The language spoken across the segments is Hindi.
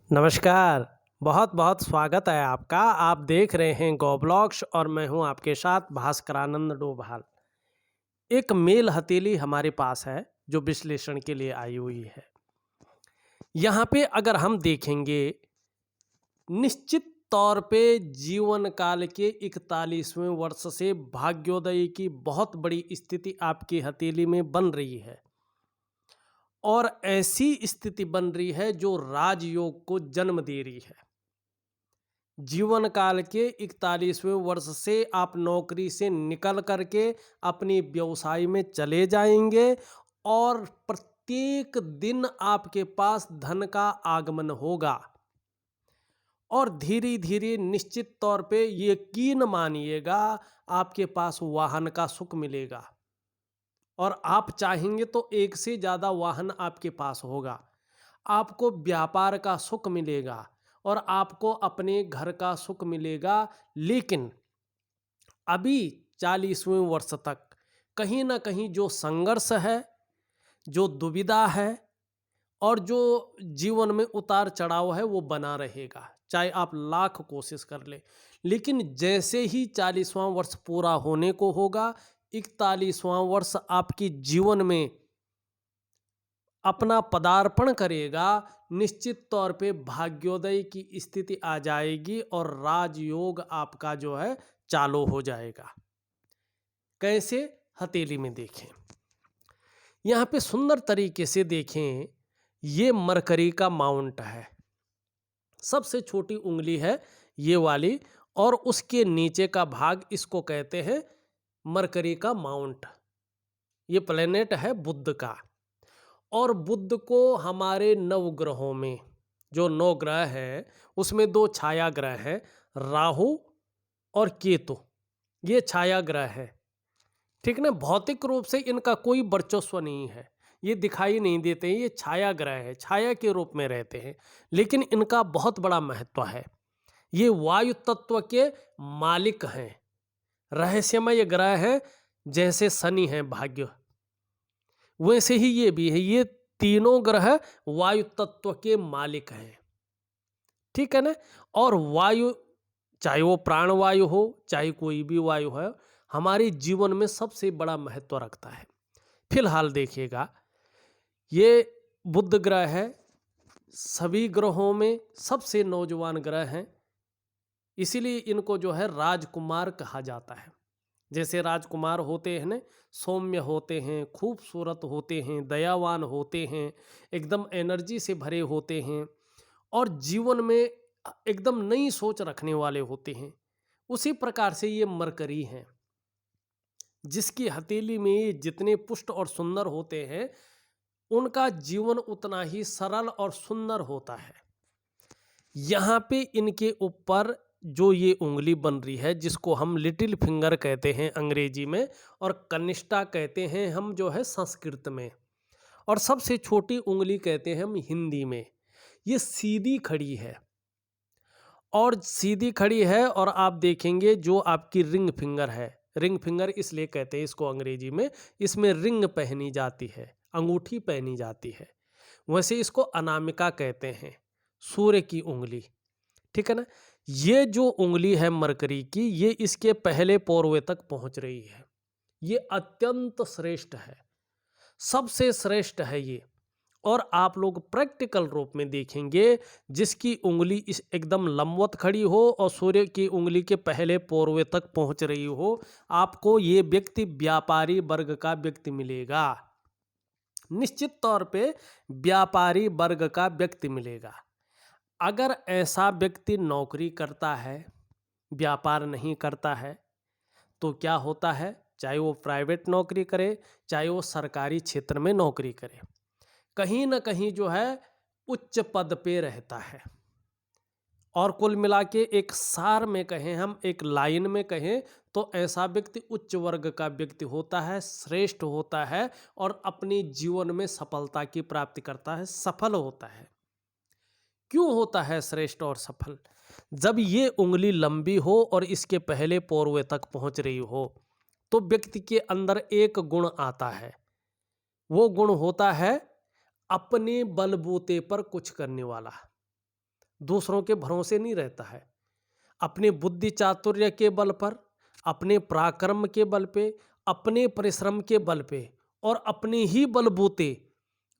नमस्कार। बहुत बहुत स्वागत है आपका। आप देख रहे हैं गो ब्लॉग्स और मैं हूं आपके साथ भास्करानंद डोभाल। एक मेल हथेली हमारे पास है जो विश्लेषण के लिए आई हुई है। यहाँ पे अगर हम देखेंगे, निश्चित तौर पे जीवन काल के 41वें वर्ष से भाग्योदय की बहुत बड़ी स्थिति आपकी हथेली में बन रही है और ऐसी स्थिति बन रही है जो राजयोग को जन्म दे रही है। जीवन काल के 41वें वर्ष से आप नौकरी से निकल करके अपनी व्यवसाय में चले जाएंगे और प्रत्येक दिन आपके पास धन का आगमन होगा और धीरे धीरे निश्चित तौर पे यकीन मानिएगा आपके पास वाहन का सुख मिलेगा और आप चाहेंगे तो एक से ज़्यादा वाहन आपके पास होगा। आपको व्यापार का सुख मिलेगा और आपको अपने घर का सुख मिलेगा। लेकिन अभी 40वें वर्ष तक कहीं ना कहीं जो संघर्ष है, जो दुविधा है और जो जीवन में उतार चढ़ाव है वो बना रहेगा, चाहे आप लाख कोशिश कर ले। लेकिन जैसे ही 40वां वर्ष पूरा होने को होगा, 41वां वर्ष आपके जीवन में अपना पदार्पण करेगा, निश्चित तौर पे भाग्योदय की स्थिति आ जाएगी और राजयोग आपका जो है चालू हो जाएगा। कैसे? हथेली में देखें, यहाँ पे सुंदर तरीके से देखें, ये मरकरी का माउंट है। सबसे छोटी उंगली है ये वाली और उसके नीचे का भाग, इसको कहते हैं मरकरी का माउंट। ये प्लेनेट है बुध का और बुध को हमारे नवग्रहों में, जो 9 ग्रह हैं उसमें 2 छाया ग्रह हैं, राहु और केतु। ये छाया ग्रह है, ठीक ना। भौतिक रूप से इनका कोई वर्चस्व नहीं है, ये दिखाई नहीं देते हैं, ये छाया ग्रह है, छाया के रूप में रहते हैं। लेकिन इनका बहुत बड़ा महत्व है। ये वायु तत्व के मालिक हैं, रहस्यमय ग्रह हैं। जैसे शनि है भाग्य, वैसे ही ये भी है। ये तीनों ग्रह वायु तत्व के मालिक हैं, ठीक है ना। और वायु, चाहे वो प्राण वायु हो चाहे कोई भी वायु है, हमारे जीवन में सबसे बड़ा महत्व रखता है। फिलहाल देखिएगा, ये बुध ग्रह है, सभी ग्रहों में सबसे नौजवान ग्रह हैं, इसीलिए इनको जो है राजकुमार कहा जाता है। जैसे राजकुमार होते हैं ना, सौम्य होते हैं, खूबसूरत होते हैं, दयावान होते हैं, एकदम एनर्जी से भरे होते हैं और जीवन में एकदम नई सोच रखने वाले होते हैं। उसी प्रकार से ये मरकरी हैं, जिसकी हथेली में ये जितने पुष्ट और सुंदर होते हैं, उनका जीवन उतना ही सरल और सुंदर होता है। यहाँ पे इनके ऊपर जो ये उंगली बन रही है, जिसको हम लिटिल फिंगर कहते हैं अंग्रेजी में और कनिष्ठा कहते हैं हम जो है संस्कृत में, और सबसे छोटी उंगली कहते हैं हम हिंदी में। ये सीधी खड़ी है और सीधी खड़ी है और आप देखेंगे जो आपकी रिंग फिंगर है, रिंग फिंगर इसलिए कहते हैं इसको अंग्रेजी में, इसमें रिंग पहनी जाती है, अंगूठी पहनी जाती है। वैसे इसको अनामिका कहते हैं, सूर्य की उंगली, ठीक है ना। ये जो उंगली है मरकरी की, ये इसके पहले पोरवे तक पहुंच रही है। ये अत्यंत श्रेष्ठ है, सबसे श्रेष्ठ है ये। और आप लोग प्रैक्टिकल रूप में देखेंगे, जिसकी उंगली इस एकदम लंबवत खड़ी हो और सूर्य की उंगली के पहले पोरवे तक पहुंच रही हो, आपको ये व्यक्ति व्यापारी वर्ग का व्यक्ति मिलेगा। निश्चित तौर पे व्यापारी वर्ग का व्यक्ति मिलेगा। अगर ऐसा व्यक्ति नौकरी करता है, व्यापार नहीं करता है, तो क्या होता है, चाहे वो प्राइवेट नौकरी करे चाहे वो सरकारी क्षेत्र में नौकरी करे, कहीं ना कहीं जो है उच्च पद पे रहता है। और कुल मिला के एक सार में कहें, हम एक लाइन में कहें, तो ऐसा व्यक्ति उच्च वर्ग का व्यक्ति होता है, श्रेष्ठ होता है और अपने जीवन में सफलता की प्राप्ति करता है, सफल होता है। क्यों होता है श्रेष्ठ और सफल? जब ये उंगली लंबी हो और इसके पहले पोरवे तक पहुंच रही हो, तो व्यक्ति के अंदर एक गुण आता है। वो गुण होता है अपने बलबूते पर कुछ करने वाला। दूसरों के भरोसे नहीं रहता है। अपने बुद्धि चातुर्य के बल पर, अपने पराक्रम के बल पे, अपने परिश्रम के बल पे और अपने ही बलबूते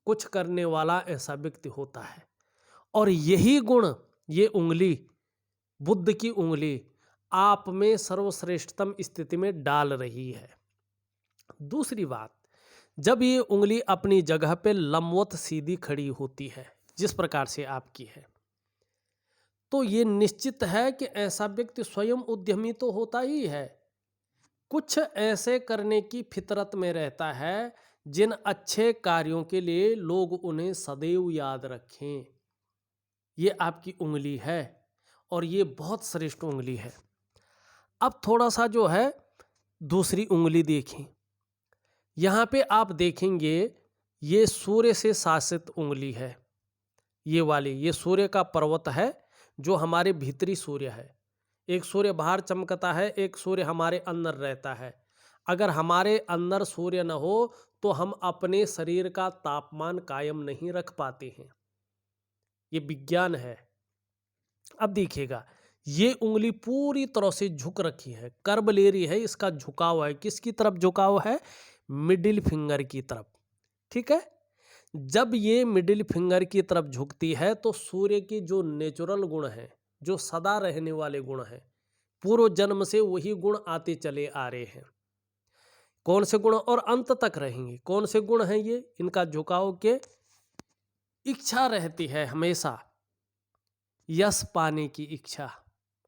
कुछ करने वाला ऐसा व्यक्ति होता है। और यही गुण, ये उंगली, बुद्ध की उंगली आप में सर्वश्रेष्ठतम स्थिति में डाल रही है। दूसरी बात, जब ये उंगली अपनी जगह पे लंबवत सीधी खड़ी होती है जिस प्रकार से आपकी है, तो ये निश्चित है कि ऐसा व्यक्ति स्वयं उद्यमी तो होता ही है, कुछ ऐसे करने की फितरत में रहता है जिन अच्छे कार्यों के लिए लोग उन्हें सदैव याद रखें। ये आपकी उंगली है और ये बहुत श्रेष्ठ उंगली है। अब थोड़ा सा जो है दूसरी उंगली देखें। यहाँ पे आप देखेंगे ये सूर्य से शासित उंगली है। ये वाली, ये सूर्य का पर्वत है जो हमारे भीतरी सूर्य है। एक सूर्य बाहर चमकता है, एक सूर्य हमारे अंदर रहता है। अगर हमारे अंदर सूर्य न हो तो हम अपने शरीर का तापमान कायम नहीं रख पाते हैं। ये विज्ञान है। अब देखिएगा, ये उंगली पूरी तरह से झुक रखी है, कर्व ले रही है, इसका झुकाव है। किसकी तरफ झुकाव है? मिडिल फिंगर की तरफ। ठीक है। जब ये मिडिल फिंगर की तरफ झुकती है तो सूर्य की जो नेचुरल गुण है, जो सदा रहने वाले गुण हैं, पूर्व जन्म से वही गुण आते चले आ रहे हैं। कौन से गुण? और अंत तक रहेंगे। कौन से गुण हैं ये? इनका झुकाव के इच्छा रहती है हमेशा, यश पाने की इच्छा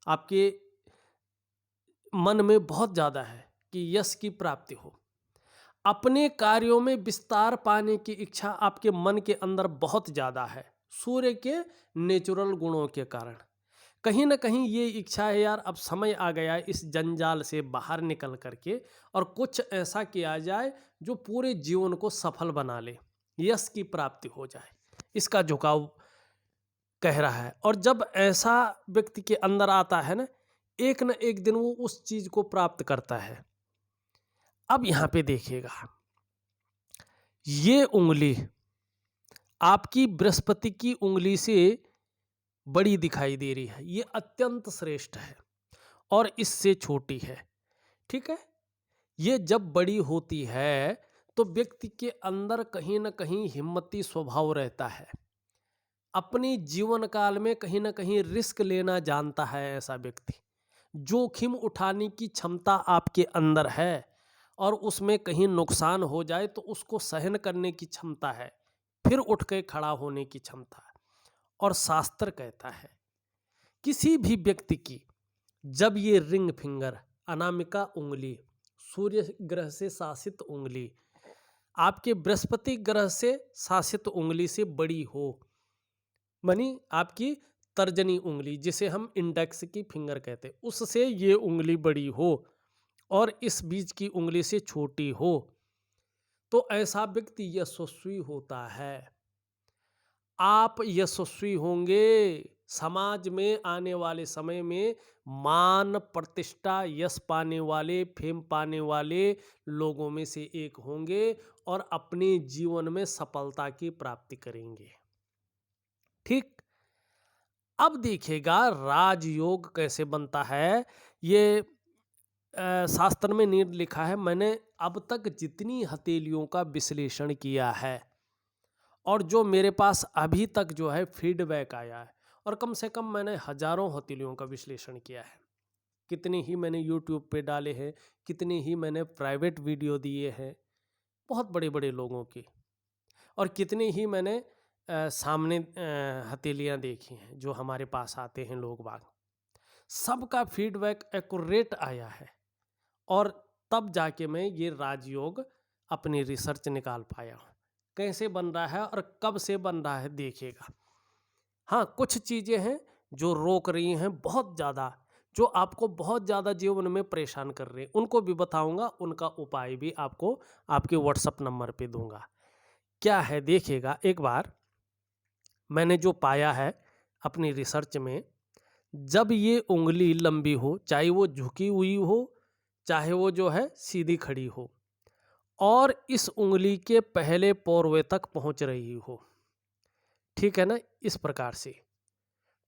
आपके मन में बहुत ज़्यादा है कि यश की प्राप्ति हो। अपने कार्यों में विस्तार पाने की इच्छा आपके मन के अंदर बहुत ज़्यादा है, सूर्य के नेचुरल गुणों के कारण। कहीं ना कहीं ये इच्छा है, यार अब समय आ गया है इस जंजाल से बाहर निकल करके और कुछ ऐसा किया जाए जो पूरे जीवन को सफल बना ले, यश की प्राप्ति हो जाए। इसका झुकाव कह रहा है। और जब ऐसा व्यक्ति के अंदर आता है ना, एक न एक दिन वो उस चीज को प्राप्त करता है। अब यहां पे देखिएगा, ये उंगली आपकी बृहस्पति की उंगली से बड़ी दिखाई दे रही है। ये अत्यंत श्रेष्ठ है और इससे छोटी है। ठीक है। ये जब बड़ी होती है तो व्यक्ति के अंदर कहीं ना कहीं हिम्मती स्वभाव रहता है। अपने जीवन काल में कहीं ना कहीं रिस्क लेना जानता है ऐसा व्यक्ति। जोखिम उठाने की क्षमता आपके अंदर है और उसमें कहीं नुकसान हो जाए तो उसको सहन करने की क्षमता है, फिर उठ के खड़ा होने की क्षमता है। और शास्त्र कहता है किसी भी व्यक्ति की जब ये रिंग फिंगर, अनामिका उंगली, सूर्य ग्रह से शासित उंगली आपके बृहस्पति ग्रह से शासित उंगली से बड़ी हो, मानी आपकी तर्जनी उंगली जिसे हम इंडेक्स की फिंगर कहते हैं, उससे ये उंगली बड़ी हो और इस बीच की उंगली से छोटी हो, तो ऐसा व्यक्ति यशस्वी होता है। आप यशस्वी होंगे, समाज में आने वाले समय में मान प्रतिष्ठा यश पाने वाले, फेम पाने वाले लोगों में से एक होंगे और अपने जीवन में सफलता की प्राप्ति करेंगे। ठीक। अब देखिएगा राजयोग कैसे बनता है। ये शास्त्र में नहीं लिखा है, मैंने अब तक जितनी हथेलियों का विश्लेषण किया है और जो मेरे पास अभी तक जो है फीडबैक आया है, और कम से कम मैंने हजारों हथेलियों का विश्लेषण किया है। कितने ही मैंने यूट्यूब पे डाले हैं, कितने ही मैंने प्राइवेट वीडियो दिए हैं बहुत बड़े बड़े लोगों की, और कितने ही मैंने सामने हथेलियाँ देखी हैं जो हमारे पास आते हैं लोग बाग। सबका फीडबैक एक्यूरेट आया है और तब जाके मैं ये राजयोग अपनी रिसर्च निकाल पाया हूँ। कैसे बन रहा है और कब से बन रहा है देखिएगा। हाँ, कुछ चीज़ें हैं जो रोक रही हैं बहुत ज़्यादा, जो आपको बहुत ज़्यादा जीवन में परेशान कर रही हैं, उनको भी बताऊंगा, उनका उपाय भी आपको आपके व्हाट्सएप नंबर पे दूंगा। क्या है देखिएगा, एक बार मैंने जो पाया है अपनी रिसर्च में, जब ये उंगली लंबी हो, चाहे वो झुकी हुई हो चाहे वो जो है सीधी खड़ी हो, और इस उंगली के पहले पोरवे तक पहुंच रही हो, ठीक है ना, इस प्रकार से,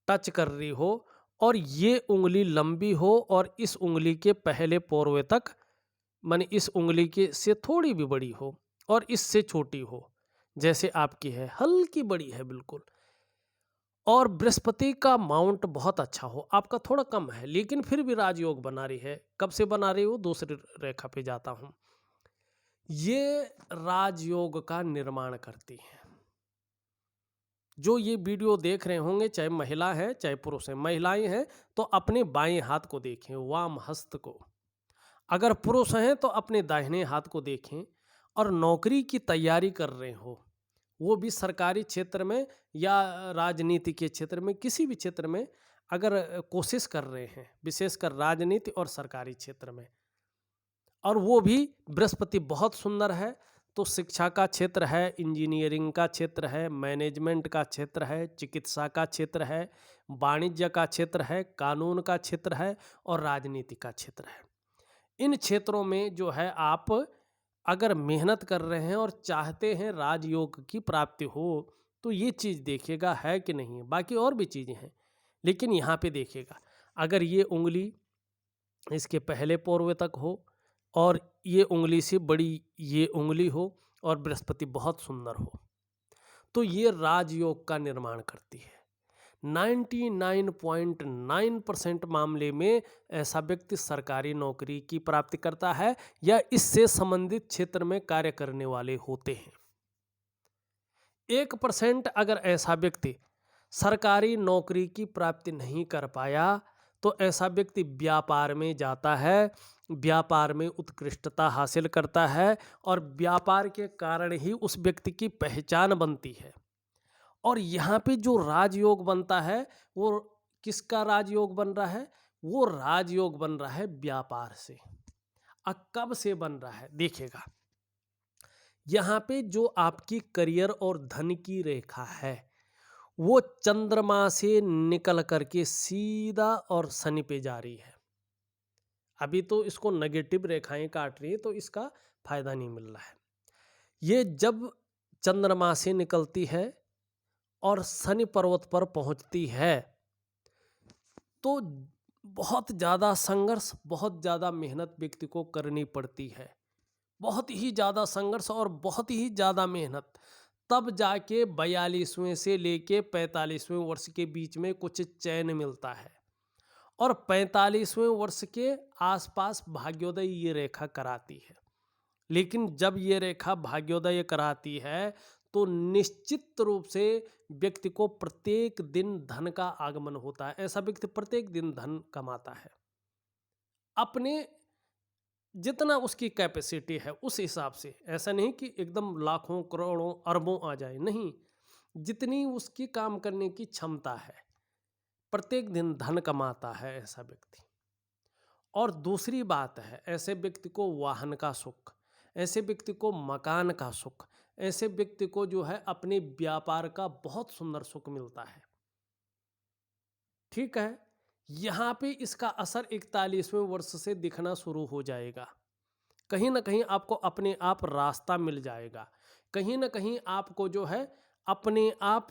टच कर रही हो और ये उंगली लंबी हो और इस उंगली के पहले पोरवे तक, माने इस उंगली के से थोड़ी भी बड़ी हो और इससे छोटी हो, जैसे आपकी है, हल्की बड़ी है बिल्कुल, और बृहस्पति का माउंट बहुत अच्छा हो, आपका थोड़ा कम है लेकिन फिर भी राजयोग बना रही है। कब से बना रही हो? दूसरी रेखा पे जाता हूं। ये राजयोग का निर्माण करती है। जो ये वीडियो देख रहे होंगे, चाहे महिला है चाहे पुरुष है, महिलाएं हैं तो अपने बाएं हाथ को देखें, वाम हस्त को। अगर पुरुष हैं तो अपने दाहिने हाथ को देखें। और नौकरी की तैयारी कर रहे हो, वो भी सरकारी क्षेत्र में या राजनीति के क्षेत्र में, किसी भी क्षेत्र में अगर कोशिश कर रहे हैं, विशेषकर राजनीति और सरकारी क्षेत्र में, और वो भी बृहस्पति बहुत सुंदर है, तो शिक्षा का क्षेत्र है, इंजीनियरिंग का क्षेत्र है, मैनेजमेंट का क्षेत्र है, चिकित्सा का क्षेत्र है, वाणिज्य का क्षेत्र है, कानून का क्षेत्र है और राजनीति का क्षेत्र है। इन क्षेत्रों में जो है, आप अगर मेहनत कर रहे हैं और चाहते हैं राजयोग की प्राप्ति हो, तो ये चीज़ देखिएगा है कि नहीं है। बाकी और भी चीज़ें हैं लेकिन यहाँ पे देखिएगा, अगर ये उंगली इसके पहले पोरवे तक हो और ये उंगली से बड़ी ये उंगली हो और बृहस्पति बहुत सुंदर हो, तो ये राजयोग का निर्माण करती है। 99.9% मामले में ऐसा व्यक्ति सरकारी नौकरी की प्राप्ति करता है या इससे संबंधित क्षेत्र में कार्य करने वाले होते हैं। 1% अगर ऐसा व्यक्ति सरकारी नौकरी की प्राप्ति नहीं कर पाया तो ऐसा व्यक्ति व्यापार में जाता है, व्यापार में उत्कृष्टता हासिल करता है और व्यापार के कारण ही उस व्यक्ति की पहचान बनती है। और यहाँ पे जो राजयोग बनता है, वो किसका राजयोग बन रहा है? वो राजयोग बन रहा है व्यापार से। अब कब से बन रहा है देखिएगा, यहाँ पे जो आपकी करियर और धन की रेखा है, वो चंद्रमा से निकल करके सीधा और शनि पे जा रही है। अभी तो इसको नेगेटिव रेखाएं काट रही है तो इसका फायदा नहीं मिल रहा है। ये जब चंद्रमा से निकलती है और शनि पर्वत पर पहुंचती है तो बहुत ज़्यादा संघर्ष, बहुत ज़्यादा मेहनत व्यक्ति को करनी पड़ती है, बहुत ही ज़्यादा संघर्ष और बहुत ही ज़्यादा मेहनत, तब जाके 42वें से लेके 45वें वर्ष के बीच में कुछ चैन मिलता है। और 45वें वर्ष के आसपास भाग्योदय ये रेखा कराती है। लेकिन जब ये रेखा भाग्योदय कराती है तो निश्चित रूप से व्यक्ति को प्रत्येक दिन धन का आगमन होता है। ऐसा व्यक्ति प्रत्येक दिन धन कमाता है, अपने जितना उसकी कैपेसिटी है उस हिसाब से। ऐसा नहीं कि एकदम लाखों करोड़ों अरबों आ जाए, नहीं, जितनी उसकी काम करने की क्षमता है प्रत्येक दिन धन कमाता है ऐसा व्यक्ति। और दूसरी बात है, ऐसे व्यक्ति को वाहन का सुख, ऐसे व्यक्ति को मकान का सुख, ऐसे व्यक्ति को जो है अपने व्यापार का बहुत सुंदर सुख मिलता है। ठीक है, यहाँ पे इसका असर 41वें वर्ष से दिखना शुरू हो जाएगा। कहीं ना कहीं आपको अपने आप रास्ता मिल जाएगा, कहीं ना कहीं आपको जो है अपने आप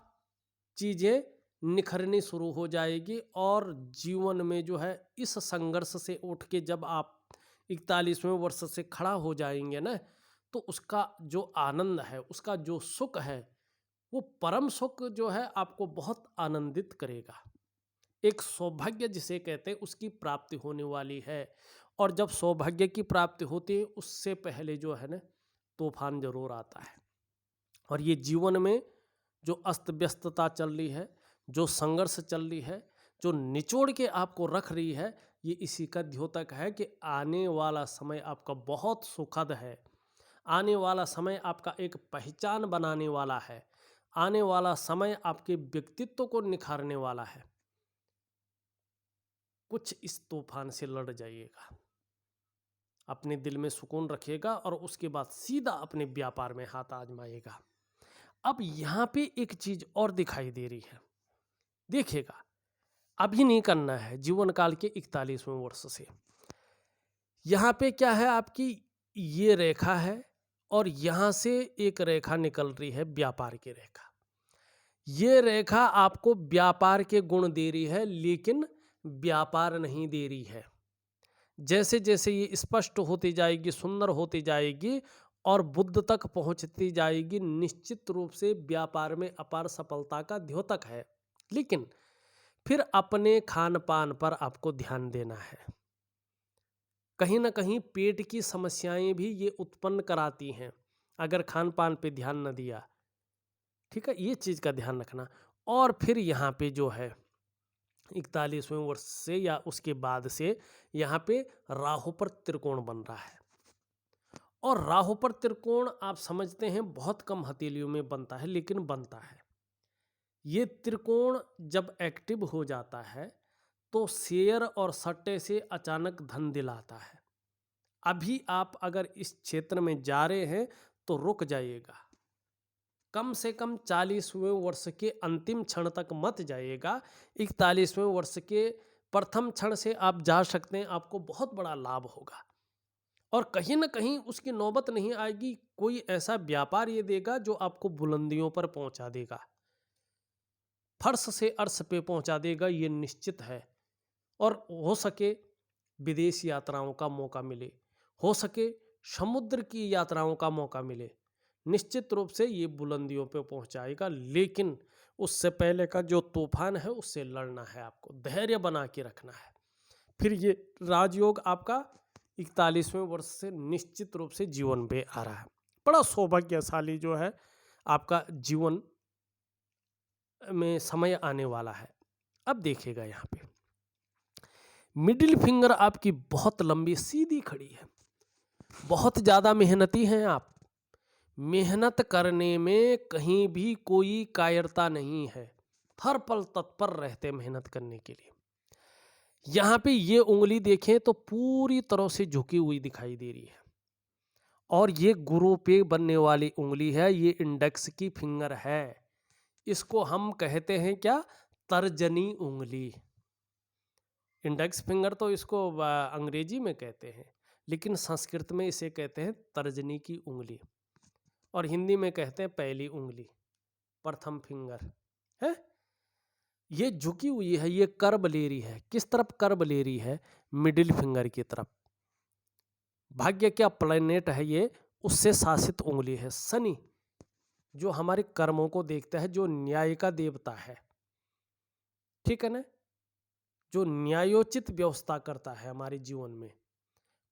चीज़ें निखरनी शुरू हो जाएगी। और जीवन में जो है इस संघर्ष से उठ के जब आप 41वें वर्ष से खड़ा हो जाएंगे ना, तो उसका जो आनंद है, उसका जो सुख है, वो परम सुख जो है आपको बहुत आनंदित करेगा। एक सौभाग्य जिसे कहते हैं उसकी प्राप्ति होने वाली है। और जब सौभाग्य की प्राप्ति होती है उससे पहले जो है ना तूफान जरूर आता है। और ये जीवन में जो अस्त व्यस्तता चल रही है, जो संघर्ष चल रही है, जो निचोड़ के आपको रख रही है, ये इसी का द्योतक है कि आने वाला समय आपका बहुत सुखद है। आने वाला समय आपका एक पहचान बनाने वाला है। आने वाला समय आपके व्यक्तित्व को निखारने वाला है। कुछ इस तूफान से लड़ जाइएगा, अपने दिल में सुकून रखिएगा और उसके बाद सीधा अपने व्यापार में हाथ आजमाइएगा। अब यहाँ पे एक चीज और दिखाई दे रही है, देखिएगा, अभी नहीं करना है, जीवन काल के 41वें वर्ष से। यहाँ पे क्या है, आपकी ये रेखा है और यहाँ से एक रेखा निकल रही है व्यापार की रेखा। ये रेखा आपको व्यापार के गुण दे रही है, लेकिन व्यापार नहीं दे रही है। जैसे जैसे ये स्पष्ट होती जाएगी, सुंदर होती जाएगी और बुद्ध तक पहुंचती जाएगी, निश्चित रूप से व्यापार में अपार सफलता का द्योतक है। लेकिन फिर अपने खान पान पर आपको ध्यान देना है। कहीं ना कहीं पेट की समस्याएं भी ये उत्पन्न कराती हैं अगर खान पान पे ध्यान न दिया। ठीक है, ये चीज का ध्यान रखना। और फिर यहाँ पे जो है 41वें वर्ष से या उसके बाद से यहाँ पे राहु पर त्रिकोण बन रहा है। और राहु पर त्रिकोण आप समझते हैं बहुत कम हथेलियों में बनता है, लेकिन बनता है। ये त्रिकोण जब एक्टिव हो जाता है तो शेयर और सट्टे से अचानक धन दिलाता है। अभी आप अगर इस क्षेत्र में जा रहे हैं तो रुक जाइएगा, कम से कम 40वें वर्ष के अंतिम क्षण तक मत जाइएगा। 41वें वर्ष के प्रथम क्षण से आप जा सकते हैं, आपको बहुत बड़ा लाभ होगा। और कहीं ना कहीं उसकी नौबत नहीं आएगी, कोई ऐसा व्यापार ये देगा जो आपको बुलंदियों पर पहुंचा देगा, फर्श से अर्श पे पहुंचा देगा, ये निश्चित है। और हो सके विदेश यात्राओं का मौका मिले, हो सके समुद्र की यात्राओं का मौका मिले, निश्चित रूप से ये बुलंदियों पे पहुंचाएगा। लेकिन उससे पहले का जो तूफान है उससे लड़ना है, आपको धैर्य बना के रखना है। फिर ये राजयोग आपका 41वें वर्ष से निश्चित रूप से जीवन पे आ रहा है। बड़ा सौभाग्यशाली जो है आपका जीवन में समय आने वाला है। अब देखिएगा यहाँ पे मिडिल फिंगर आपकी बहुत लंबी सीधी खड़ी है, बहुत ज़्यादा मेहनती हैं आप। मेहनत करने में कहीं भी कोई कायरता नहीं है, हर पल तत्पर रहते मेहनत करने के लिए। यहाँ पे ये उंगली देखें तो पूरी तरह से झुकी हुई दिखाई दे रही है, और ये गुरु पे बनने वाली उंगली है, ये इंडेक्स की फिंगर है। इसको हम कहते हैं क्या, तर्जनी उंगली। इंडेक्स फिंगर तो इसको अंग्रेजी में कहते हैं, लेकिन संस्कृत में इसे कहते हैं तर्जनी की उंगली, और हिंदी में कहते हैं पहली उंगली, प्रथम फिंगर है। ये झुकी हुई है, ये कर्व ले रही है। किस तरफ कर्व ले रही है, मिडिल फिंगर की तरफ। भाग्य क्या प्लैनेट है ये, उससे शासित उंगली है शनि, जो हमारे कर्मों को देखता है, जो न्याय का देवता है, ठीक है ना, जो न्यायोचित व्यवस्था करता है हमारे जीवन में,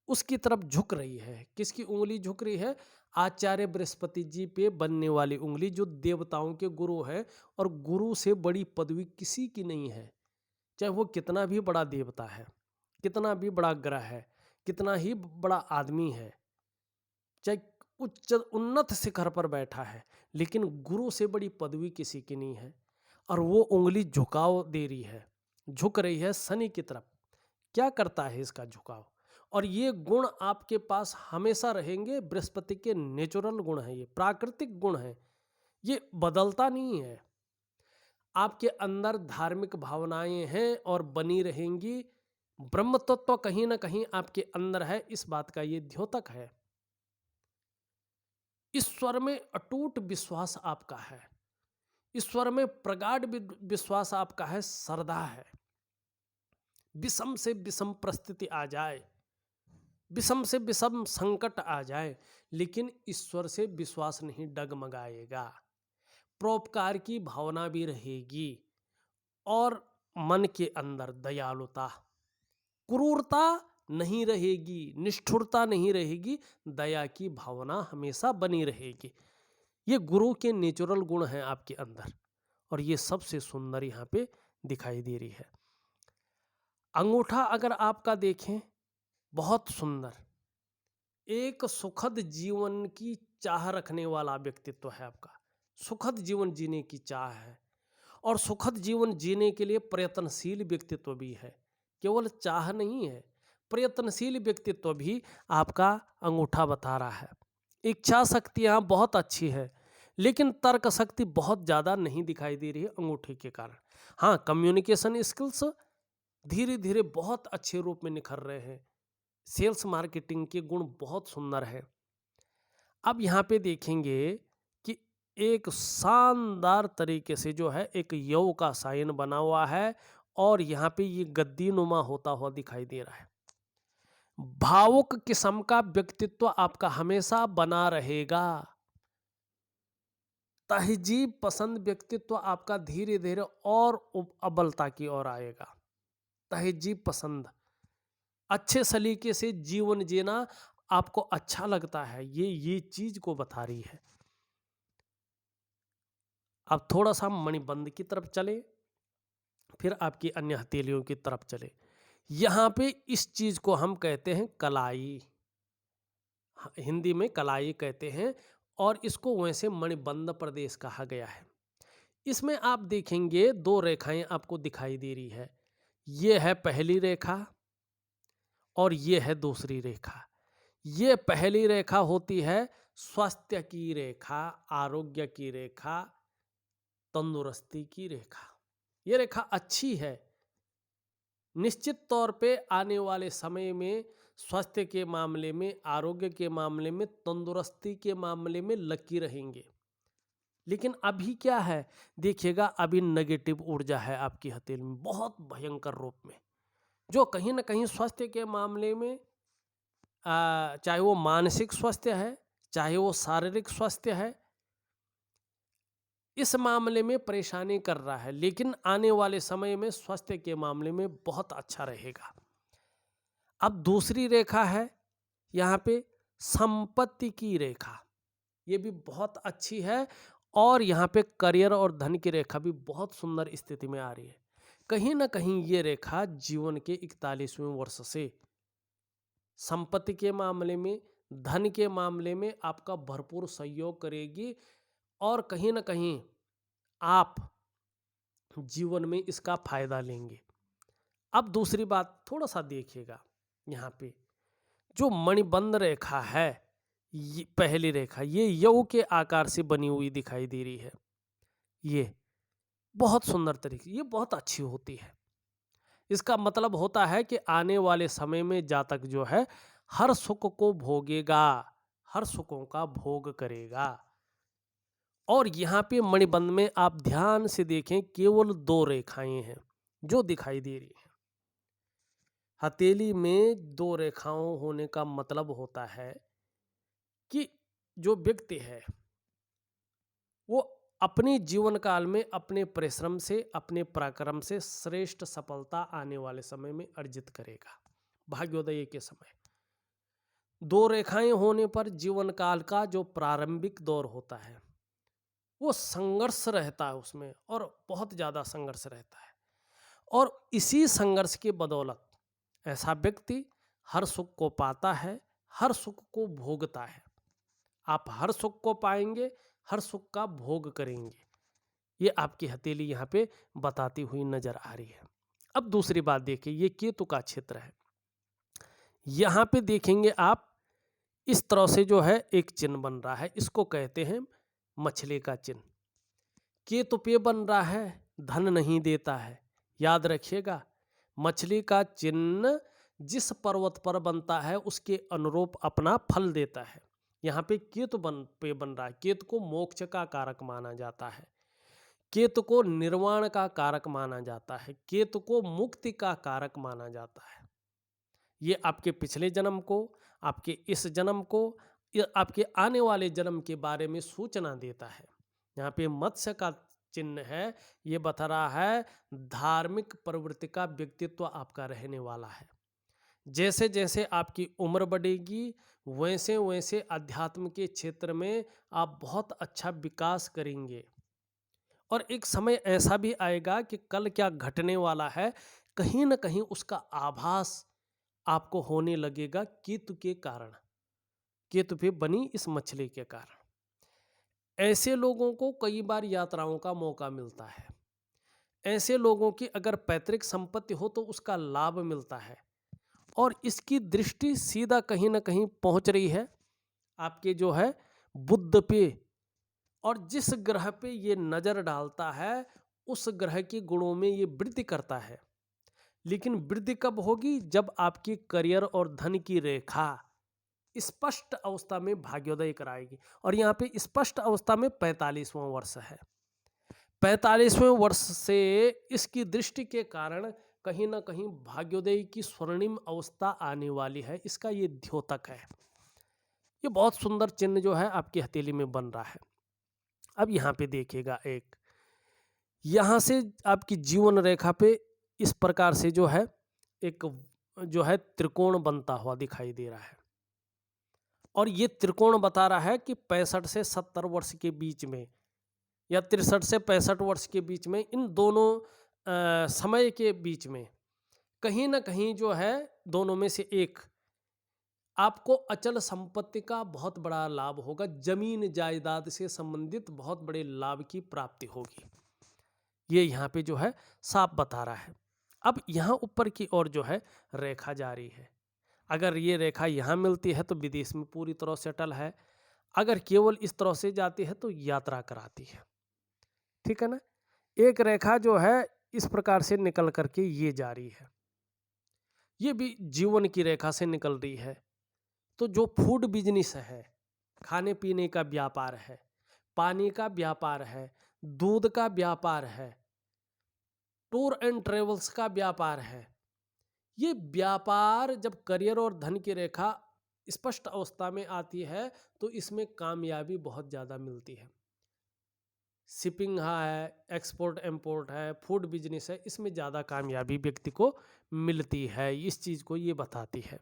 उसकी तरफ झुक रही है। किसकी उंगली झुक रही है, आचार्य बृहस्पति जी पे बनने वाली उंगली, जो देवताओं के गुरु है। और गुरु से बड़ी पदवी किसी की नहीं है, चाहे वो कितना भी बड़ा देवता है, कितना भी बड़ा ग्रह है, कितना ही बड़ा आदमी है, चाहे उच्च उन्नत शिखर पर बैठा है, लेकिन गुरु से बड़ी पदवी किसी की नहीं है। और वो उंगली झुकाव दे रही है, झुक रही है शनि की तरफ। क्या करता है इसका झुकाव, और ये गुण आपके पास हमेशा रहेंगे। बृहस्पति के नेचुरल गुण है, ये प्राकृतिक गुण है, ये बदलता नहीं है। आपके अंदर धार्मिक भावनाएं हैं और बनी रहेंगी। ब्रह्म तत्व कहीं ना कहीं आपके अंदर है, इस बात का ये द्योतक है। ईश्वर में अटूट विश्वास आपका है, ईश्वर में प्रगाढ़ विश्वास आपका है, श्रद्धा है। विषम से विषम परिस्थिति आ जाए, विषम से विषम संकट आ जाए, लेकिन ईश्वर से विश्वास नहीं डगमगाएगा। परोपकार की भावना भी रहेगी, और मन के अंदर दयालुता, क्रूरता नहीं रहेगी, निष्ठुरता नहीं रहेगी, दया की भावना हमेशा बनी रहेगी। ये गुरु के नेचुरल गुण हैं आपके अंदर, और ये सबसे सुंदर यहाँ पे दिखाई दे रही है। अंगूठा अगर आपका देखें, बहुत सुंदर, एक सुखद जीवन की चाह रखने वाला व्यक्तित्व है आपका। सुखद जीवन जीने की चाह है, और सुखद जीवन जीने के लिए प्रयत्नशील व्यक्तित्व भी है, केवल चाह नहीं है, प्रयत्नशील व्यक्तित्व भी आपका अंगूठा बता रहा है। इच्छा शक्ति यहाँ बहुत अच्छी है, लेकिन तर्क शक्ति बहुत ज़्यादा नहीं दिखाई दे रही है अंगूठे के कारण। हाँ, कम्युनिकेशन स्किल्स धीरे धीरे बहुत अच्छे रूप में निखर रहे हैं, सेल्स मार्केटिंग के गुण बहुत सुंदर हैं। अब यहाँ पे देखेंगे कि एक शानदार तरीके से जो है एक यव का साइन बना हुआ है और यहाँ पे ये गद्दी नुमा होता हुआ दिखाई दे रहा है। भावुक किस्म का व्यक्तित्व आपका हमेशा बना रहेगा। तहजीब पसंद व्यक्तित्व आपका धीरे धीरे और अबलता की ओर आएगा। तहजीब पसंद, अच्छे सलीके से जीवन जीना आपको अच्छा लगता है, ये चीज को बता रही है। अब थोड़ा सा मणिबंध की तरफ चले, फिर आपकी अन्य हथेलियों की तरफ चले। यहां पे इस चीज को हम कहते हैं कलाई, हिंदी में कलाई कहते हैं और इसको वैसे मणिबंध प्रदेश कहा गया है। इसमें आप देखेंगे दो रेखाएं आपको दिखाई दे रही है। ये है पहली रेखा और ये है दूसरी रेखा। ये पहली रेखा होती है स्वास्थ्य की रेखा, आरोग्य की रेखा, तंदुरुस्ती की रेखा। ये रेखा अच्छी है। निश्चित तौर पे आने वाले समय में स्वास्थ्य के मामले में, आरोग्य के मामले में, तंदुरुस्ती के मामले में लकी रहेंगे। लेकिन अभी क्या है, देखिएगा अभी नेगेटिव ऊर्जा है आपकी हथेली में बहुत भयंकर रूप में, जो कहीं ना कहीं स्वास्थ्य के मामले में चाहे वो मानसिक स्वास्थ्य है, चाहे वो शारीरिक स्वास्थ्य है, इस मामले में परेशानी कर रहा है। लेकिन आने वाले समय में स्वास्थ्य के मामले में बहुत अच्छा रहेगा। अब दूसरी रेखा है यहाँ पे संपत्ति की रेखा, ये भी बहुत अच्छी है और यहाँ पे करियर और धन की रेखा भी बहुत सुंदर स्थिति में आ रही है। कहीं ना कहीं ये रेखा जीवन के 41वें वर्ष से संपत्ति के मामले में, धन के मामले में आपका भरपूर सहयोग करेगी और कहीं ना कहीं आप जीवन में इसका फायदा लेंगे। अब दूसरी बात थोड़ा सा देखिएगा, यहाँ पे जो मणिबंध रेखा है, ये पहली रेखा, ये यव के आकार से बनी हुई दिखाई दे रही है। ये बहुत सुंदर तरीके, ये बहुत अच्छी होती है। इसका मतलब होता है कि आने वाले समय में जातक जो है हर सुख को भोगेगा, हर सुखों का भोग करेगा। और यहाँ पे मणिबंध में आप ध्यान से देखें, केवल दो रेखाएं हैं जो दिखाई दे रही हैं। हथेली में दो रेखाओं होने का मतलब होता है कि जो व्यक्ति है वो अपने जीवन काल में अपने परिश्रम से, अपने पराक्रम से श्रेष्ठ सफलता आने वाले समय में अर्जित करेगा। भाग्योदय के समय दो रेखाएं होने पर जीवन काल का जो प्रारंभिक दौर होता है वो संघर्ष रहता है उसमें, और बहुत ज्यादा संघर्ष रहता है। और इसी संघर्ष की बदौलत ऐसा व्यक्ति हर सुख को पाता है, हर सुख को भोगता है। आप हर सुख को पाएंगे, हर सुख का भोग करेंगे, ये आपकी हथेली यहाँ पे बताती हुई नजर आ रही है। अब दूसरी बात देखिए, ये केतु का क्षेत्र है। यहाँ पे देखेंगे आप इस तरह से जो है एक चिन्ह बन रहा है, इसको कहते हैं मछली का चिन्ह। केतु पे बन रहा है, धन नहीं देता है। याद रखिएगा, मछली का चिन्ह जिस पर्वत पर बनता है उसके अनुरूप अपना फल देता है। यहाँ पे केतु पे बन रहा है। केतु को मोक्ष का कारक माना जाता है, केतु को निर्वाण का कारक माना जाता है, केतु को मुक्ति का कारक माना जाता है। ये आपके पिछले जन्म को, आपके इस जन्म को, आपके आने वाले जन्म के बारे में सूचना देता है। यहाँ पे मत्स्य का चिन्ह है, ये बता रहा है धार्मिक प्रवृत्ति का व्यक्तित्व आपका रहने वाला है। जैसे जैसे आपकी उम्र बढ़ेगी वैसे वैसे अध्यात्म के क्षेत्र में आप बहुत अच्छा विकास करेंगे। और एक समय ऐसा भी आएगा कि कल क्या घटने वाला है कहीं ना कहीं उसका आभास आपको होने लगेगा, केतु के कारण, केतु पे बनी इस मछली के कारण। ऐसे लोगों को कई बार यात्राओं का मौका मिलता है। ऐसे लोगों की अगर पैतृक संपत्ति हो तो उसका लाभ मिलता है। और इसकी दृष्टि सीधा कहीं ना कहीं पहुंच रही है आपके जो है बुध पे, और जिस ग्रह पे ये नजर डालता है उस ग्रह के गुणों में ये वृद्धि करता है। लेकिन वृद्धि कब होगी? जब आपकी करियर और धन की रेखा स्पष्ट अवस्था में भाग्योदय कराएगी। और यहाँ पे स्पष्ट अवस्था में 45वां वर्ष है। 45वें वर्ष से इसकी दृष्टि के कारण कहीं ना कहीं भाग्योदय की स्वर्णिम अवस्था आने वाली है। इसका ये द्योतक है। ये बहुत सुंदर चिन्ह जो है आपकी हथेली में बन रहा है। अब यहाँ पे देखिएगा, एक यहाँ से आपकी जीवन रेखा पे इस प्रकार से जो है एक जो है त्रिकोण बनता हुआ दिखाई दे रहा है। और ये त्रिकोण बता रहा है कि 65 से 70 वर्ष के बीच में या 63 से 65 वर्ष के बीच में, इन दोनों समय के बीच में कहीं ना कहीं जो है दोनों में से एक आपको अचल संपत्ति का बहुत बड़ा लाभ होगा। जमीन जायदाद से संबंधित बहुत बड़े लाभ की प्राप्ति होगी। ये यहाँ पे जो है साफ बता रहा है। अब यहाँ ऊपर की ओर जो है रेखा जारी है। अगर ये रेखा यहाँ मिलती है तो विदेश में पूरी तरह सेटल है। अगर केवल इस तरह से जाती है तो यात्रा कराती है। ठीक है ना। एक रेखा जो है इस प्रकार से निकल करके ये जारी है, ये भी जीवन की रेखा से निकल रही है। तो जो फूड बिजनेस है, खाने पीने का व्यापार है, पानी का व्यापार है, दूध का व्यापार है, टूर एंड ट्रेवल्स का व्यापार है, ये व्यापार जब करियर और धन की रेखा स्पष्ट अवस्था में आती है तो इसमें कामयाबी बहुत ज़्यादा मिलती है। शिपिंग है, एक्सपोर्ट इंपोर्ट है, फूड बिजनेस है, इसमें ज़्यादा कामयाबी व्यक्ति को मिलती है। इस चीज़ को ये बताती है।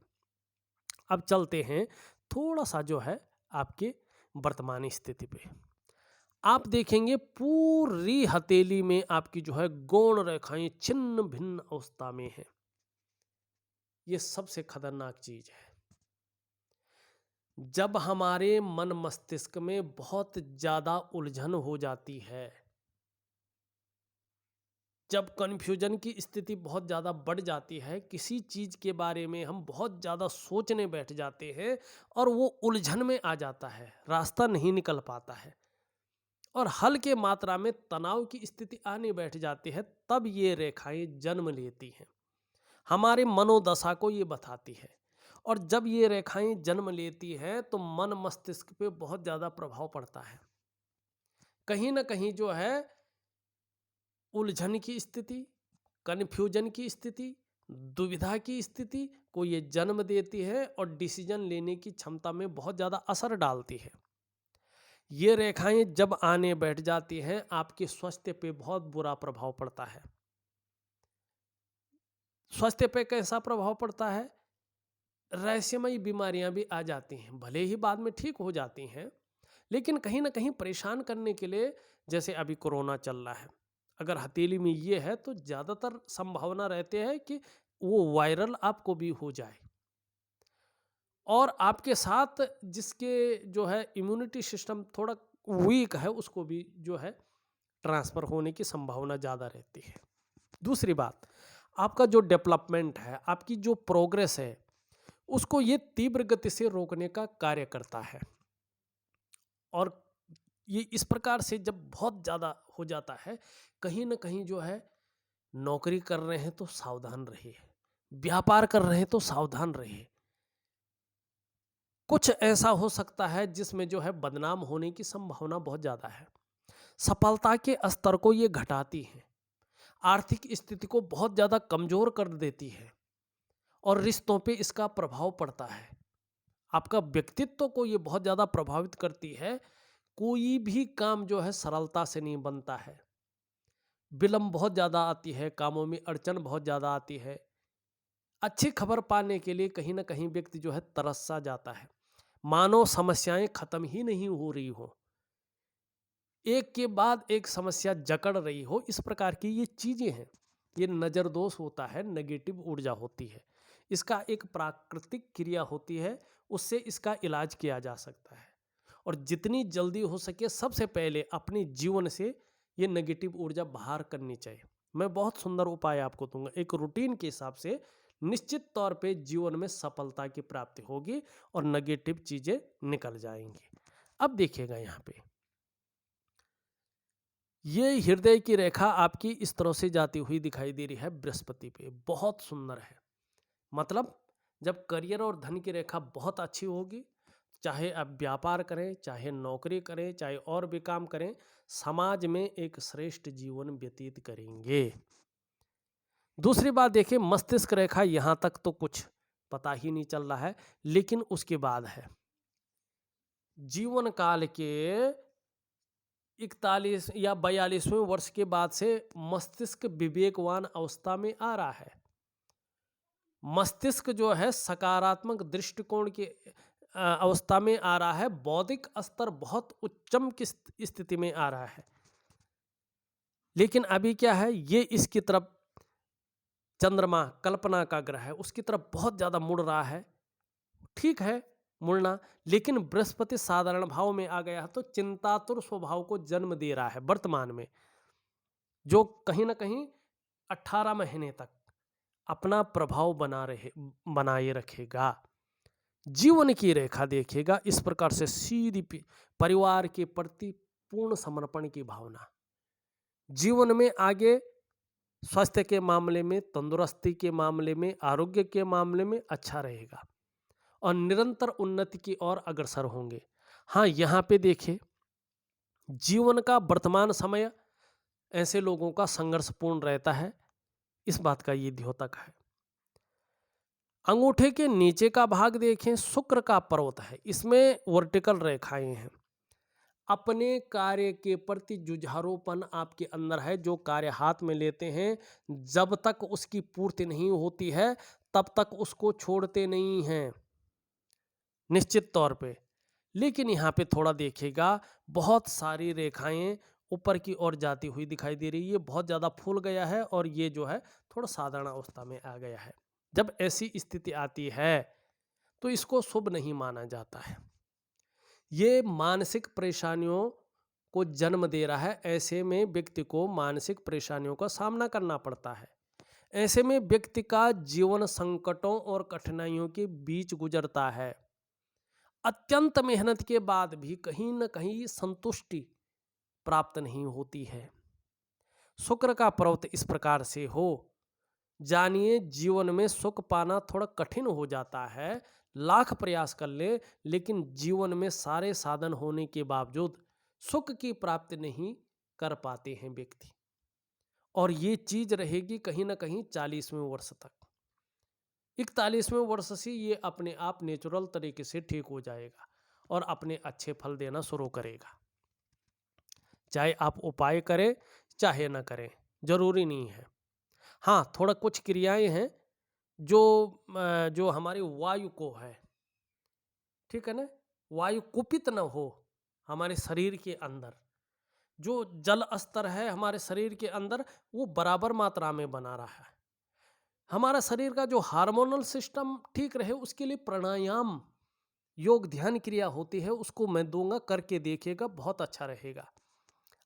अब चलते हैं थोड़ा सा जो है आपके वर्तमान स्थिति पे। आप देखेंगे पूरी हथेली में आपकी जो है गौण रेखाएं छिन्न भिन्न अवस्था में है। ये सबसे खतरनाक चीज है। जब हमारे मन मस्तिष्क में बहुत ज्यादा उलझन हो जाती है, जब कन्फ्यूजन की स्थिति बहुत ज़्यादा बढ़ जाती है, किसी चीज़ के बारे में हम बहुत ज़्यादा सोचने बैठ जाते हैं और वो उलझन में आ जाता है, रास्ता नहीं निकल पाता है और हल्के मात्रा में तनाव की स्थिति आने बैठ जाती है, तब ये रेखाएं जन्म लेती हैं। हमारे मनोदशा को ये बताती है। और जब ये रेखाएं जन्म लेती हैं तो मन मस्तिष्क पे बहुत ज़्यादा प्रभाव पड़ता है। कहीं ना कहीं जो है उलझन की स्थिति, कन्फ्यूजन की स्थिति, दुविधा की स्थिति को ये जन्म देती है और डिसीजन लेने की क्षमता में बहुत ज़्यादा असर डालती है। ये रेखाएं जब आने बैठ जाती हैं आपके स्वास्थ्य पे बहुत बुरा प्रभाव पड़ता है। स्वास्थ्य पे कैसा प्रभाव पड़ता है? रहस्यमयी बीमारियां भी आ जाती हैं, भले ही बाद में ठीक हो जाती हैं, लेकिन कहीं ना कहीं परेशान करने के लिए, जैसे अभी कोरोना चल रहा है, अगर हथेली में ये है तो ज़्यादातर संभावना रहते हैं कि वो वायरल आपको भी हो जाए और आपके साथ जिसके जो है इम्यूनिटी सिस्टम थोड़ा वीक है उसको भी जो है ट्रांसफ़र होने की संभावना ज़्यादा रहती है। दूसरी बात, आपका जो डेवलपमेंट है, आपकी जो प्रोग्रेस है, उसको ये तीव्र गति से रोकने का कार्य करता है। और ये इस प्रकार से जब बहुत ज़्यादा हो जाता है, कहीं ना कहीं जो है नौकरी कर रहे हैं तो सावधान रहिए, व्यापार कर रहे हैं तो सावधान रहिए। कुछ ऐसा हो सकता है जिसमें जो है बदनाम होने की संभावना बहुत ज़्यादा है। सफलता के स्तर को ये घटाती है, आर्थिक स्थिति को बहुत ज़्यादा कमज़ोर कर देती है और रिश्तों पे इसका प्रभाव पड़ता है। आपका व्यक्तित्व को ये बहुत ज़्यादा प्रभावित करती है। कोई भी काम जो है सरलता से नहीं बनता है, विलंब बहुत ज़्यादा आती है, कामों में अड़चन बहुत ज़्यादा आती है। अच्छी खबर पाने के लिए कहीं ना कहीं व्यक्ति जो है तरस सा जाता है, मानो समस्याएं खत्म ही नहीं हो रही हो, एक के बाद एक समस्या जकड़ रही हो। इस प्रकार की ये चीज़ें हैं। ये नज़र दोष होता है, नेगेटिव ऊर्जा होती है। इसका एक प्राकृतिक क्रिया होती है, उससे इसका इलाज किया जा सकता है। और जितनी जल्दी हो सके सबसे पहले अपने जीवन से ये नेगेटिव ऊर्जा बाहर करनी चाहिए। मैं बहुत सुंदर उपाय आपको दूंगा, एक रूटीन के हिसाब से निश्चित तौर पे जीवन में सफलता की प्राप्ति होगी और नेगेटिव चीज़ें निकल जाएंगी। अब देखिएगा यहाँ पे ये हृदय की रेखा आपकी इस तरह से जाती हुई दिखाई दे रही है बृहस्पति पे, बहुत सुंदर है। मतलब जब करियर और धन की रेखा बहुत अच्छी होगी, चाहे आप व्यापार करें, चाहे नौकरी करें, चाहे और भी काम करें, समाज में एक श्रेष्ठ जीवन व्यतीत करेंगे। दूसरी बात देखिए, मस्तिष्क रेखा यहां तक तो कुछ पता ही नहीं चल रहा है, लेकिन उसके बाद है जीवन काल के 41 या 42वें वर्ष के बाद से मस्तिष्क विवेकवान अवस्था में आ रहा है। मस्तिष्क जो है सकारात्मक दृष्टिकोण की अवस्था में आ रहा है, बौद्धिक स्तर बहुत उच्चम की स्थिति में आ रहा है। लेकिन अभी क्या है, ये इसकी तरफ चंद्रमा कल्पना का ग्रह है, उसकी तरफ बहुत ज्यादा मुड़ रहा है। ठीक है मुड़ना, लेकिन बृहस्पति साधारण भाव में आ गया है तो चिंतातुर स्वभाव को जन्म दे रहा है वर्तमान में, जो कहीं ना कहीं 18 महीने तक अपना प्रभाव बनाए रखेगा। जीवन की रेखा देखिएगा इस प्रकार से सीधी परिवार के प्रति पूर्ण समर्पण की भावना, जीवन में आगे स्वास्थ्य के मामले में, तंदुरुस्ती के मामले में, आरोग्य के मामले में अच्छा रहेगा और निरंतर उन्नति की ओर अग्रसर होंगे। हाँ, यहाँ पे देखिए जीवन का वर्तमान समय ऐसे लोगों का संघर्षपूर्ण रहता है, इस बात का ये द्योतक है। अंगूठे के नीचे का भाग देखें, शुक्र का पर्वत है, इसमें वर्टिकल रेखाएं हैं। अपने कार्य के प्रति जुझारूपन आपके अंदर है, जो कार्य हाथ में लेते हैं जब तक उसकी पूर्ति नहीं होती है तब तक उसको छोड़ते नहीं हैं निश्चित तौर पे। लेकिन यहाँ पे थोड़ा देखिएगा, बहुत सारी रेखाएं ऊपर की ओर जाती हुई दिखाई दे रही है, बहुत ज़्यादा फूल गया है और ये जो है थोड़ा साधारण अवस्था में आ गया है। जब ऐसी स्थिति आती है तो इसको शुभ नहीं माना जाता है, ये मानसिक परेशानियों को जन्म दे रहा है। ऐसे में व्यक्ति को मानसिक परेशानियों का सामना करना पड़ता है। ऐसे में व्यक्ति का जीवन संकटों और कठिनाइयों के बीच गुजरता है। अत्यंत मेहनत के बाद भी कहीं न कहीं संतुष्टि प्राप्त नहीं होती है। शुक्र का पर्वत इस प्रकार से हो, जानिए जीवन में सुख पाना थोड़ा कठिन हो जाता है। लाख प्रयास कर ले, लेकिन जीवन में सारे साधन होने के बावजूद सुख की प्राप्ति नहीं कर पाते हैं व्यक्ति, और ये चीज रहेगी कहीं ना कहीं 40वें वर्ष तक। 41वें वर्ष से ये अपने आप नेचुरल तरीके से ठीक हो जाएगा और अपने अच्छे फल देना शुरू करेगा। चाहे आप उपाय करें चाहे ना करें, जरूरी नहीं है। हाँ, थोड़ा कुछ क्रियाएं हैं जो हमारी वायु को है, ठीक है ना, वायु कुपित न हो हमारे शरीर के अंदर। जो जल स्तर है हमारे शरीर के अंदर वो बराबर मात्रा में बना रहा है। हमारा शरीर का जो हार्मोनल सिस्टम ठीक रहे उसके लिए प्राणायाम, योग, ध्यान क्रिया होती है, उसको मैं दूंगा, करके देखिएगा, बहुत अच्छा रहेगा।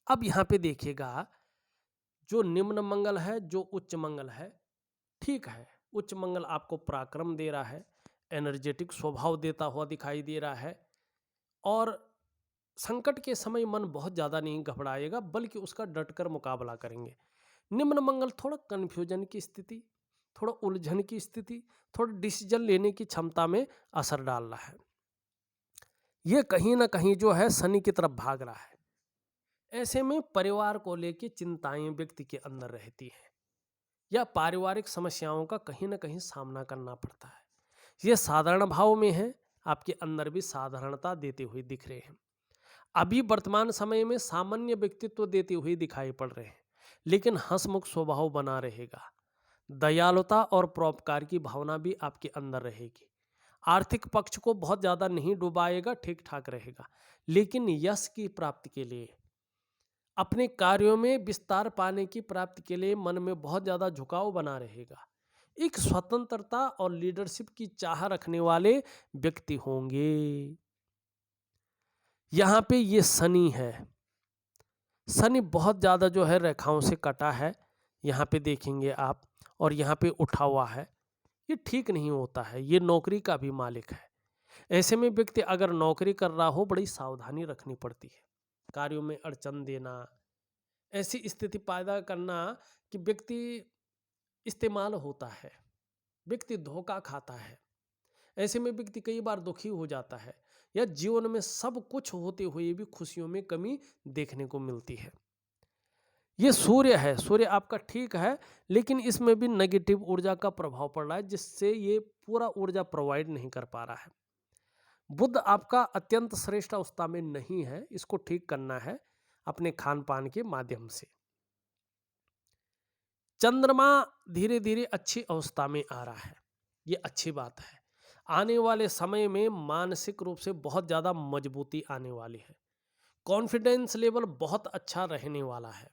अब यहाँ पे देखिएगा, जो निम्न मंगल है, जो उच्च मंगल है, ठीक है, उच्च मंगल आपको पराक्रम दे रहा है, एनर्जेटिक स्वभाव देता हुआ दिखाई दे रहा है, और संकट के समय मन बहुत ज़्यादा नहीं घबराएगा बल्कि उसका डटकर मुकाबला करेंगे। निम्न मंगल थोड़ा कन्फ्यूजन की स्थिति, थोड़ा उलझन की स्थिति, थोड़ा डिसीजन लेने की क्षमता में असर डाल रहा है। ये कहीं ना कहीं जो है शनि की तरफ भाग रहा है। ऐसे में परिवार को लेकर चिंताएं व्यक्ति के अंदर रहती हैं या पारिवारिक समस्याओं का कहीं ना कहीं सामना करना पड़ता है। ये साधारण भाव में है, आपके अंदर भी साधारणता देते हुए दिख रहे हैं। अभी वर्तमान समय में सामान्य व्यक्तित्व देते हुए दिखाई पड़ रहे हैं, लेकिन हंसमुख स्वभाव बना रहेगा। दयालुता और परोपकार की भावना भी आपके अंदर रहेगी। आर्थिक पक्ष को बहुत ज़्यादा नहीं डुबाएगा, ठीक ठाक रहेगा, लेकिन यश की प्राप्ति के लिए, अपने कार्यों में विस्तार पाने की प्राप्ति के लिए मन में बहुत ज़्यादा झुकाव बना रहेगा। एक स्वतंत्रता और लीडरशिप की चाह रखने वाले व्यक्ति होंगे। यहाँ पे ये शनि है, शनि बहुत ज़्यादा जो है रेखाओं से कटा है, यहाँ पे देखेंगे आप, और यहाँ पे उठा हुआ है। ये ठीक नहीं होता है, ये नौकरी का भी मालिक है। ऐसे में व्यक्ति अगर नौकरी कर रहा हो, बड़ी सावधानी रखनी पड़ती है। कार्यों में अड़चन देना, ऐसी स्थिति पैदा करना कि व्यक्ति इस्तेमाल होता है, व्यक्ति धोखा खाता है, ऐसे में व्यक्ति कई बार दुखी हो जाता है या जीवन में सब कुछ होते हुए भी खुशियों में कमी देखने को मिलती है। ये सूर्य है, सूर्य आपका ठीक है, लेकिन इसमें भी नेगेटिव ऊर्जा का प्रभाव पड़ रहा है, जिससे ये पूरा ऊर्जा प्रोवाइड नहीं कर पा रहा है। बुध आपका अत्यंत श्रेष्ठ अवस्था में नहीं है, इसको ठीक करना है अपने खान पान के माध्यम से। चंद्रमा धीरे धीरे अच्छी अवस्था में आ रहा है, ये अच्छी बात है। आने वाले समय में मानसिक रूप से बहुत ज़्यादा मजबूती आने वाली है। कॉन्फिडेंस लेवल बहुत अच्छा रहने वाला है।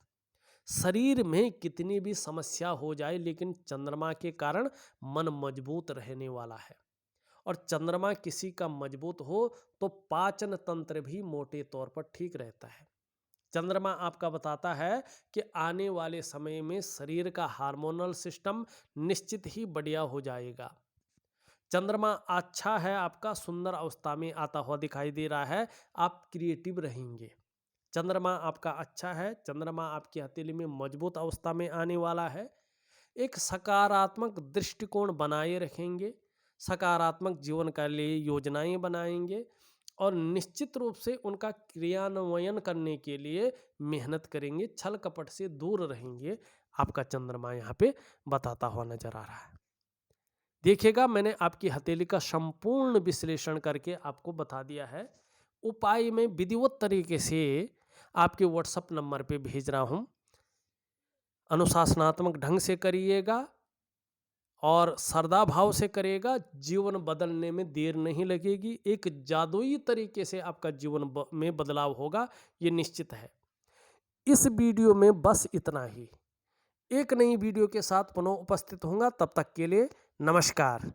शरीर में कितनी भी समस्या हो जाए, लेकिन चंद्रमा के कारण मन मजबूत रहने वाला है। और चंद्रमा किसी का मजबूत हो तो पाचन तंत्र भी मोटे तौर पर ठीक रहता है। चंद्रमा आपका बताता है कि आने वाले समय में शरीर का हार्मोनल सिस्टम निश्चित ही बढ़िया हो जाएगा। चंद्रमा अच्छा है, आपका सुंदर अवस्था में आता हुआ दिखाई दे रहा है, आप क्रिएटिव रहेंगे। चंद्रमा आपका अच्छा है, चंद्रमा आपकी हथेली में मजबूत अवस्था में आने वाला है। एक सकारात्मक दृष्टिकोण बनाए रखेंगे, सकारात्मक जीवन के लिए योजनाएं बनाएंगे और निश्चित रूप से उनका क्रियान्वयन करने के लिए मेहनत करेंगे, छल कपट से दूर रहेंगे। आपका चंद्रमा यहाँ पे बताता हुआ नजर आ रहा है। देखिएगा, मैंने आपकी हथेली का संपूर्ण विश्लेषण करके आपको बता दिया है। उपाय में विधिवत तरीके से आपके व्हाट्सएप नंबर पे भेज रहा हूँ। अनुशासनात्मक ढंग से करिएगा और श्रद्धा भाव से करेगा, जीवन बदलने में देर नहीं लगेगी। एक जादुई तरीके से आपका जीवन में बदलाव होगा, ये निश्चित है। इस वीडियो में बस इतना ही। एक नई वीडियो के साथ पुनः उपस्थित होऊंगा, तब तक के लिए नमस्कार।